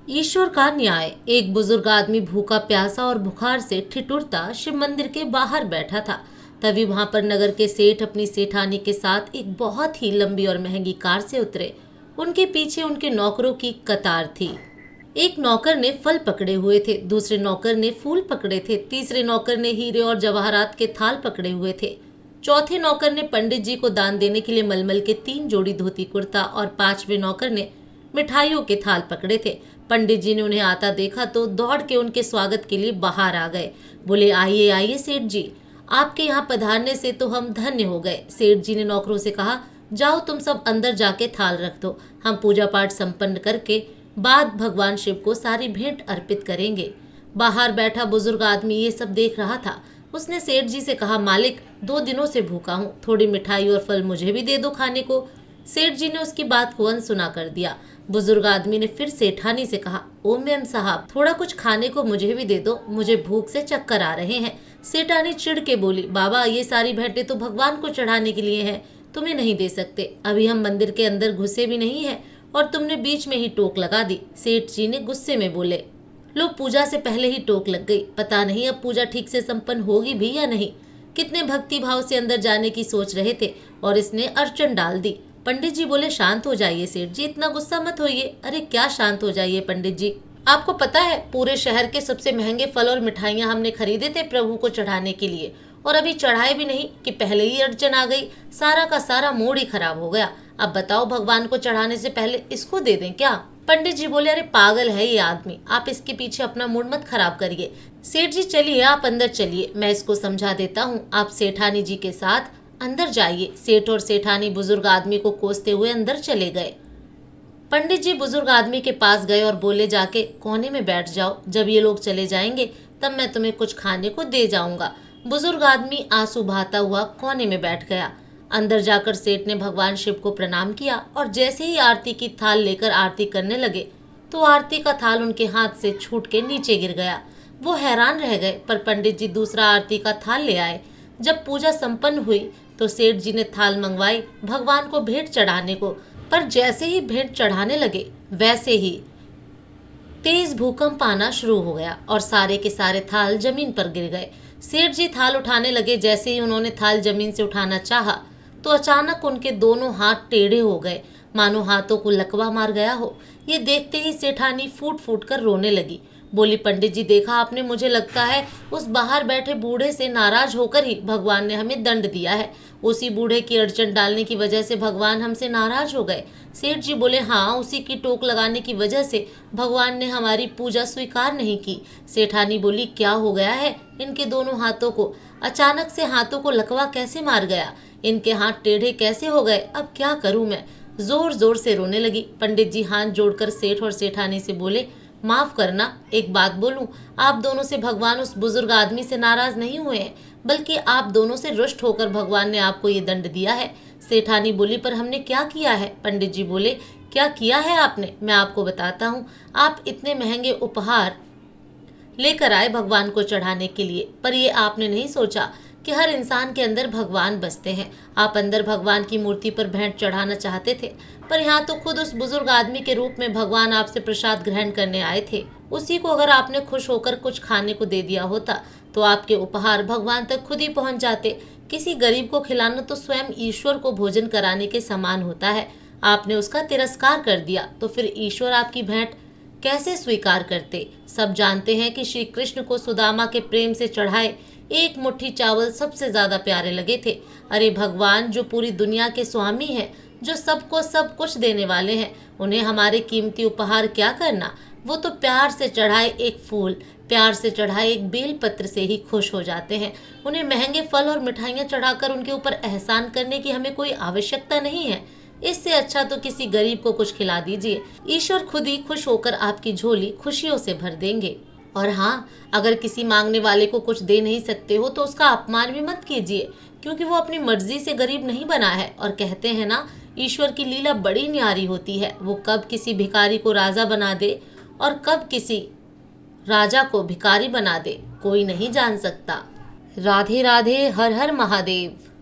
ईश्वर का न्याय। एक बुजुर्ग आदमी भूखा प्यासा और बुखार से ठिठुरता शिव मंदिर के बाहर बैठा था। तभी वहां पर नगर के सेठ अपनी सेठानी के साथ एक बहुत ही लंबी और महंगी कार से उतरे। उनके पीछे उनके नौकरों की कतार थी। एक नौकर ने फल पकड़े हुए थे, दूसरे नौकर ने फूल पकड़े थे, तीसरे नौकर ने हीरे और जवाहरात के थाल पकड़े हुए थे, चौथे नौकर ने पंडित जी को दान देने के लिए मलमल के 3 जोड़ी धोती कुर्ता और पांचवें नौकर ने मिठाइयों के थाल पकड़े थे। पंडित जी ने उन्हें आता देखा तो दौड़ के उनके स्वागत के लिए बाहर आ गए। बोले, आइए आइए सेठ जी, आपके यहाँ पधारने से तो हम धन्य हो गए। सेठ जी ने नौकरों से कहा, जाओ तुम सब अंदर जाके थाल रख दो, हम पूजा पाठ संपन्न करके बाद भगवान शिव को सारी भेंट अर्पित करेंगे। बाहर बैठा बुजुर्ग आदमी ये सब देख रहा था। उसने सेठ जी से कहा, मालिक 2 दिनों से भूखा हूँ, थोड़ी मिठाई और फल मुझे भी दे दो खाने को। सेठ जी ने उसकी बात को अनसुना कर दिया। बुजुर्ग आदमी ने फिर सेठानी से कहा, ओ मैम साहब, थोड़ा कुछ खाने को मुझे भी दे दो, मुझे भूख से चक्कर आ रहे हैं। सेठानी चिढ़ के बोली, बाबा ये सारी भेंटें तो भगवान को चढ़ाने के लिए हैं, तुम्हें नहीं दे सकते। अभी हम मंदिर के अंदर घुसे भी नहीं है और तुमने बीच में ही टोक लगा दी। सेठ जी ने गुस्से में बोले, लो पूजा से पहले ही टोक लग गई, पता नहीं अब पूजा ठीक से संपन्न होगी भी या नहीं। कितने भक्ति भाव से अंदर जाने की सोच रहे थे और इसने अड़चन डाल दी। पंडित जी बोले, शांत हो जाइए सेठ जी, इतना गुस्सा मत होइए। अरे क्या शांत हो जाइए पंडित जी, आपको पता है पूरे शहर के सबसे महंगे फल और मिठाइयाँ हमने खरीदे थे प्रभु को चढ़ाने के लिए, और अभी चढ़ाए भी नहीं कि पहले ही अड़चन आ गई, सारा का सारा मूड ही खराब हो गया। अब बताओ भगवान को चढ़ाने से पहले इसको दे दें क्या? पंडित जी बोले, अरे पागल है ये आदमी, आप इसके पीछे अपना मूड मत खराब करिए। सेठ जी चलिए आप अंदर चलिए, मैं इसको समझा देता हूँ, आप सेठानी जी के साथ अंदर जाइए। सेठ और सेठानी बुजुर्ग आदमी को कोसते हुए अंदर चले गए। पंडित जी बुजुर्ग आदमी के पास गए और बोले, जाके कोने में बैठ जाओ, जब ये लोग चले जाएंगे तब मैं तुम्हें कुछ खाने को दे जाऊंगा। बुजुर्ग आदमी आंसू बहाता हुआ कोने में बैठ गया। अंदर जाकर सेठ ने भगवान शिव को प्रणाम किया और जैसे ही आरती की थाल लेकर आरती करने लगे तो आरती का थाल उनके हाथ से छूट के नीचे गिर गया। वो हैरान रह गए, पर पंडित जी दूसरा आरती का थाल ले आए। जब पूजा संपन्न हुई तो सेठ जी ने थाल मंगवाई भगवान को भेंट चढ़ाने को, पर जैसे ही भेंट चढ़ाने लगे वैसे ही तेज भूकंप आना शुरू हो गया और सारे के सारे थाल जमीन पर गिर गए। सेठ जी थाल उठाने लगे, जैसे ही उन्होंने थाल जमीन से उठाना चाहा तो अचानक उनके दोनों हाथ टेढ़े हो गए, मानो हाथों को लकवा मार गया हो। ये देखते ही सेठानी फूट फूट कर रोने लगी। बोली, पंडित जी देखा आपने, मुझे लगता है उस बाहर बैठे बूढ़े से नाराज होकर ही भगवान ने हमें दंड दिया है। उसी बूढ़े की अड़चन डालने की वजह से भगवान हमसे नाराज हो गए। सेठ जी बोले, हाँ, उसी की टोक लगाने की वजह से भगवान ने हमारी पूजा स्वीकार नहीं की। सेठानी बोली, क्या हो गया है इनके दोनों हाथों को? अचानक से हाथों को लकवा कैसे मार गया? इनके हाथ टेढ़े कैसे हो गए? अब क्या करूं मैं? जोर जोर से रोने लगी। पंडित जी हाथ जोड़कर सेठ और सेठानी से बोले, माफ करना, एक बात बोलूं, आप दोनों से भगवान उस बुजुर्ग आदमी से नाराज नहीं हुए हैं, बल्कि आप दोनों से रुष्ट होकर भगवान ने आपको ये दंड दिया है। सेठानी बोली, पर हमने क्या किया है? पंडित जी बोले, क्या किया है आपने, मैं आपको बताता हूँ। आप इतने महंगे उपहार लेकर आए भगवान को चढ़ाने के लिए, पर ये आपने नहीं सोचा कि हर इंसान के अंदर भगवान बसते हैं। आप अंदर भगवान की मूर्ति पर भेंट चढ़ाना चाहते थे, पर यहाँ तो खुद उस बुजुर्ग आदमी के रूप में भगवान आपसे प्रसाद ग्रहण करने आए थे। उसी को अगर आपने खुश होकर कुछ खाने को दे दिया होता तो आपके उपहार भगवान तक खुद ही पहुँच जाते। किसी गरीब को खिलाना तो स्वयं ईश्वर को भोजन कराने के समान होता है। आपने उसका तिरस्कार कर दिया तो फिर ईश्वर आपकी भेंट कैसे स्वीकार करते? सब जानते हैं कि श्री कृष्ण को सुदामा के प्रेम से चढ़ाए एक मुट्ठी चावल सबसे ज्यादा प्यारे लगे थे। अरे भगवान जो पूरी दुनिया के स्वामी हैं, जो सबको सब कुछ देने वाले हैं, उन्हें हमारे कीमती उपहार क्या करना? वो तो प्यार से चढ़ाए एक फूल, प्यार से चढ़ाए एक बेल पत्र से ही खुश हो जाते हैं। उन्हें महंगे फल और मिठाइयाँ चढ़ाकर उनके ऊपर एहसान करने की हमें कोई आवश्यकता नहीं है। इससे अच्छा तो किसी गरीब को कुछ खिला दीजिए, ईश्वर खुद ही खुश होकर आपकी झोली खुशियों से भर देंगे। और हाँ, अगर किसी मांगने वाले को कुछ दे नहीं सकते हो तो उसका अपमान भी मत कीजिए, क्योंकि वो अपनी मर्जी से गरीब नहीं बना है। और कहते हैं ना, ईश्वर की लीला बड़ी न्यारी होती है, वो कब किसी भिखारी को राजा बना दे और कब किसी राजा को भिखारी बना दे, कोई नहीं जान सकता। राधे राधे, हर हर महादेव।